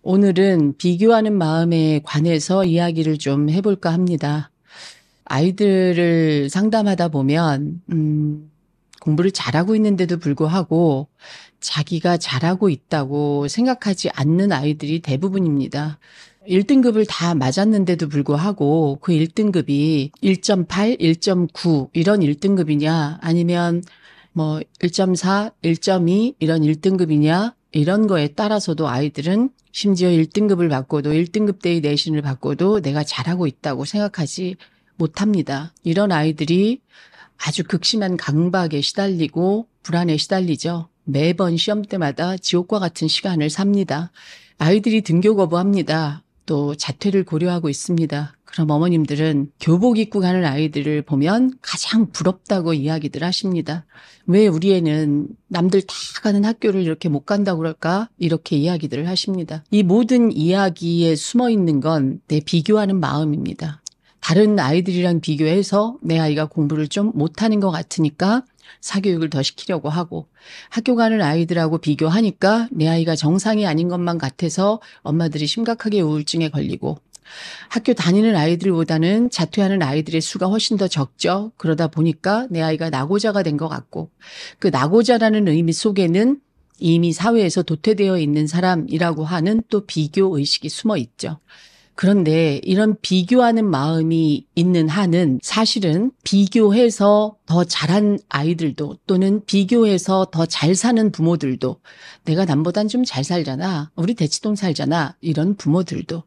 오늘은 비교하는 마음에 관해서 이야기를 좀 해볼까 합니다. 아이들을 상담하다 보면 공부를 잘하고 있는데도 불구하고 자기가 잘하고 있다고 생각하지 않는 아이들이 대부분입니다. 1등급을 다 맞았는데도 불구하고 그 1등급이 1.8, 1.9 이런 1등급이냐 아니면 뭐 1.4, 1.2 이런 1등급이냐 이런 거에 따라서도 아이들은 심지어 1등급을 받고도 1등급대의 내신을 받고도 내가 잘하고 있다고 생각하지 못합니다. 이런 아이들이 아주 극심한 강박에 시달리고 불안에 시달리죠. 매번 시험 때마다 지옥과 같은 시간을 삽니다. 아이들이 등교 거부합니다. 또 자퇴를 고려하고 있습니다. 그럼 어머님들은 교복 입고 가는 아이들을 보면 가장 부럽다고 이야기들 하십니다. 왜 우리 애는 남들 다 가는 학교를 이렇게 못 간다고 그럴까? 이렇게 이야기들을 하십니다. 이 모든 이야기에 숨어 있는 건 내 비교하는 마음입니다. 다른 아이들이랑 비교해서 내 아이가 공부를 좀 못하는 것 같으니까 사교육을 더 시키려고 하고, 학교 가는 아이들하고 비교하니까 내 아이가 정상이 아닌 것만 같아서 엄마들이 심각하게 우울증에 걸리고, 학교 다니는 아이들보다는 자퇴하는 아이들의 수가 훨씬 더 적죠. 그러다 보니까 내 아이가 낙오자가 된 것 같고, 그 낙오자라는 의미 속에는 이미 사회에서 도태되어 있는 사람이라고 하는 또 비교 의식이 숨어 있죠. 그런데 이런 비교하는 마음이 있는 한은 사실은 비교해서 더 잘한 아이들도 또는 비교해서 더 잘 사는 부모들도, 내가 남보단 좀 잘 살잖아, 우리 대치동 살잖아, 이런 부모들도,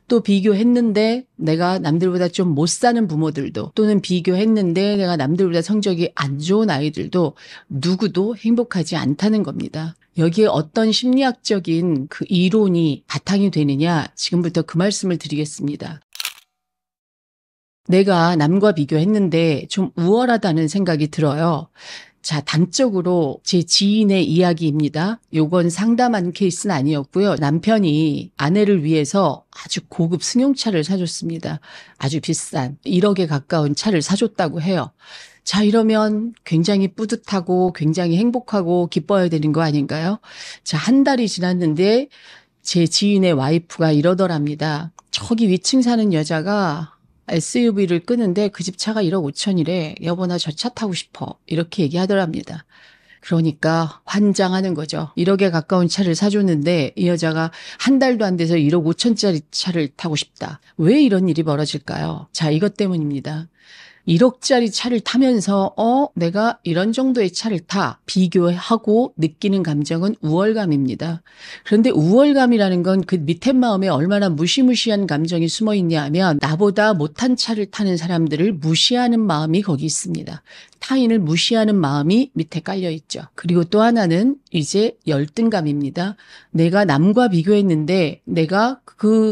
또 비교했는데 내가 남들보다 좀 못 사는 부모들도, 또는 비교했는데 내가 남들보다 성적이 안 좋은 아이들도 누구도 행복하지 않다는 겁니다. 여기에 어떤 심리학적인 그 이론이 바탕이 되느냐, 지금부터 그 말씀을 드리겠습니다. 내가 남과 비교했는데 좀 우월하다는 생각이 들어요. 자, 단적으로 제 지인의 이야기입니다. 요건 상담한 케이스는 아니었고요. 남편이 아내를 위해서 아주 고급 승용차를 사줬습니다. 아주 비싼 1억에 가까운 차를 사줬다고 해요. 자, 이러면 굉장히 뿌듯하고 굉장히 행복하고 기뻐야 되는 거 아닌가요? 자, 한 달이 지났는데 제 지인의 와이프가 이러더랍니다. 저기 위층 사는 여자가 SUV를 끄는데 그 집 차가 1억 5천이래. 여보, 나 저 차 타고 싶어. 이렇게 얘기하더랍니다. 그러니까 환장하는 거죠. 1억에 가까운 차를 사줬는데 이 여자가 한 달도 안 돼서 1억 5천짜리 차를 타고 싶다. 왜 이런 일이 벌어질까요? 자, 이것 때문입니다. 1억짜리 차를 타면서 내가 이런 정도의 차를 타, 비교하고 느끼는 감정은 우월감입니다. 그런데 우월감이라는 건 그 밑에 마음에 얼마나 무시무시한 감정이 숨어 있냐 하면, 나보다 못한 차를 타는 사람들을 무시하는 마음이 거기 있습니다. 타인을 무시하는 마음이 밑에 깔려 있죠. 그리고 또 하나는 이제 열등감입니다. 내가 남과 비교했는데 내가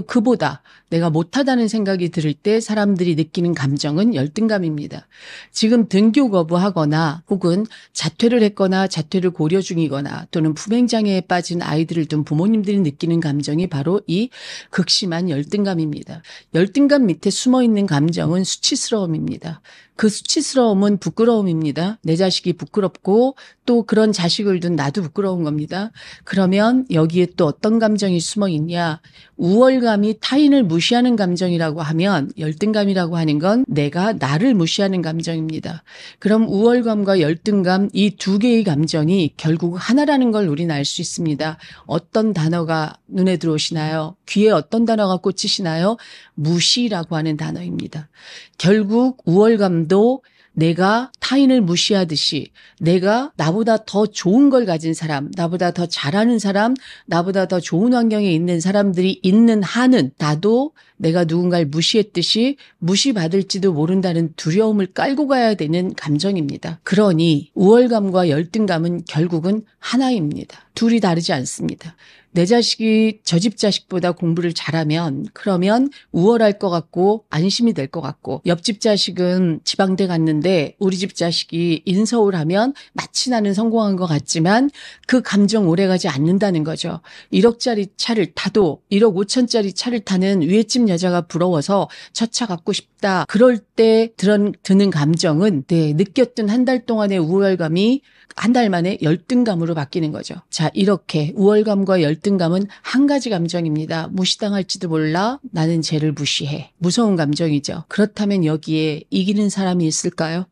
그보다 내가 못하다는 생각이 들을 때 사람들이 느끼는 감정은 열등감입니다. 지금 등교 거부하거나 혹은 자퇴를 했거나 자퇴를 고려 중이거나 또는 품행장애에 빠진 아이들을 둔 부모님들이 느끼는 감정이 바로 이 극심한 열등감입니다. 열등감 밑에 숨어 있는 감정은 수치스러움입니다. 그 수치스러움은 부끄러움입니다. 내 자식이 부끄럽고 또 그런 자식을 둔 나도 부끄러운 겁니다. 그러면 여기에 또 어떤 감정이 숨어 있냐? 우월감이 타인을 무시하는 감정이라고 하면, 열등감이라고 하는 건 내가 나를 무시하는 감정입니다. 그럼 우월감과 열등감, 이 두 개의 감정이 결국 하나라는 걸 우리는 알 수 있습니다. 어떤 단어가 눈에 들어오시나요? 귀에 어떤 단어가 꽂히시나요? 무시라고 하는 단어입니다. 결국 우월감도 내가 타인을 무시하듯이, 내가 나보다 더 좋은 걸 가진 사람, 나보다 더 잘하는 사람, 나보다 더 좋은 환경에 있는 사람들이 있는 한은 나도 내가 누군가를 무시했듯이 무시받을지도 모른다는 두려움을 깔고 가야 되는 감정입니다. 그러니 우월감과 열등감은 결국은 하나입니다. 둘이 다르지 않습니다. 내 자식이 저 집 자식보다 공부를 잘하면, 그러면 우월할 것 같고 안심이 될 것 같고, 옆집 자식은 지방대 갔는데 우리 집 자식이 인서울 하면 마치 나는 성공한 것 같지만 그 감정 오래가지 않는다는 거죠. 1억짜리 차를 타도 1억 5천짜리 차를 타는 위에 집 여자가 부러워서 저 차 갖고 싶다. 그럴 때 드는 감정은 느꼈던 한 달 동안의 우월감이 한 달 만에 열등감으로 바뀌는 거죠. 자, 자, 이렇게 우월감과 열등감은 한 가지 감정입니다. 무시당할지도 몰라. 나는 쟤를 무시해. 무서운 감정이죠. 그렇다면 여기에 이기는 사람이 있을까요?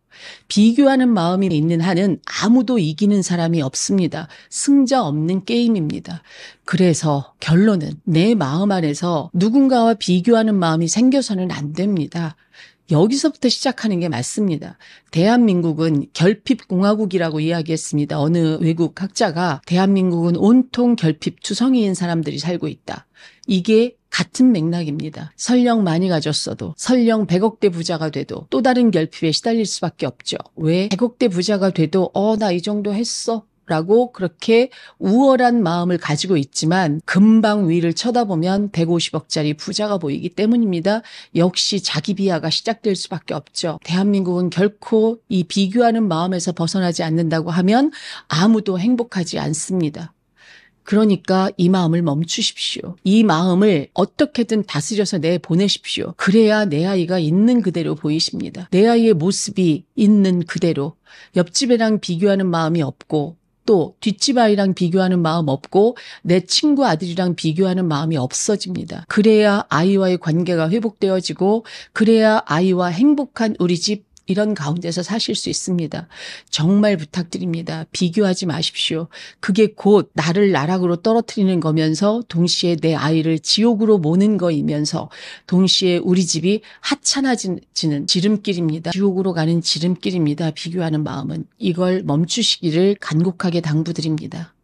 비교하는 마음이 있는 한은 아무도 이기는 사람이 없습니다. 승자 없는 게임입니다. 그래서 결론은 내 마음 안에서 누군가와 비교하는 마음이 생겨서는 안 됩니다. 여기서부터 시작하는 게 맞습니다. 대한민국은 결핍공화국이라고 이야기했습니다. 어느 외국 학자가 대한민국은 온통 결핍 투성이인 사람들이 살고 있다. 이게 같은 맥락입니다. 설령 많이 가졌어도, 설령 100억대 부자가 돼도 또 다른 결핍에 시달릴 수밖에 없죠. 왜? 100억대 부자가 돼도 나 이 정도 했어 라고 그렇게 우월한 마음을 가지고 있지만 금방 위를 쳐다보면 150억짜리 부자가 보이기 때문입니다. 역시 자기 비하가 시작될 수밖에 없죠. 대한민국은 결코 이 비교하는 마음에서 벗어나지 않는다고 하면 아무도 행복하지 않습니다. 그러니까 이 마음을 멈추십시오. 이 마음을 어떻게든 다스려서 내보내십시오. 그래야 내 아이가 있는 그대로 보이십니다. 내 아이의 모습이 있는 그대로. 옆집 애랑 비교하는 마음이 없고 또 뒷집 아이랑 비교하는 마음 없고 내 친구 아들이랑 비교하는 마음이 없어집니다. 그래야 아이와의 관계가 회복되어지고 그래야 아이와 행복한 우리 집 이런 가운데서 사실 수 있습니다. 정말 부탁드립니다. 비교하지 마십시오. 그게 곧 나를 나락으로 떨어뜨리는 거면서 동시에 내 아이를 지옥으로 모는 거이면서 동시에 우리 집이 하찮아지는 지름길입니다. 지옥으로 가는 지름길입니다. 비교하는 마음은. 이걸 멈추시기를 간곡하게 당부드립니다.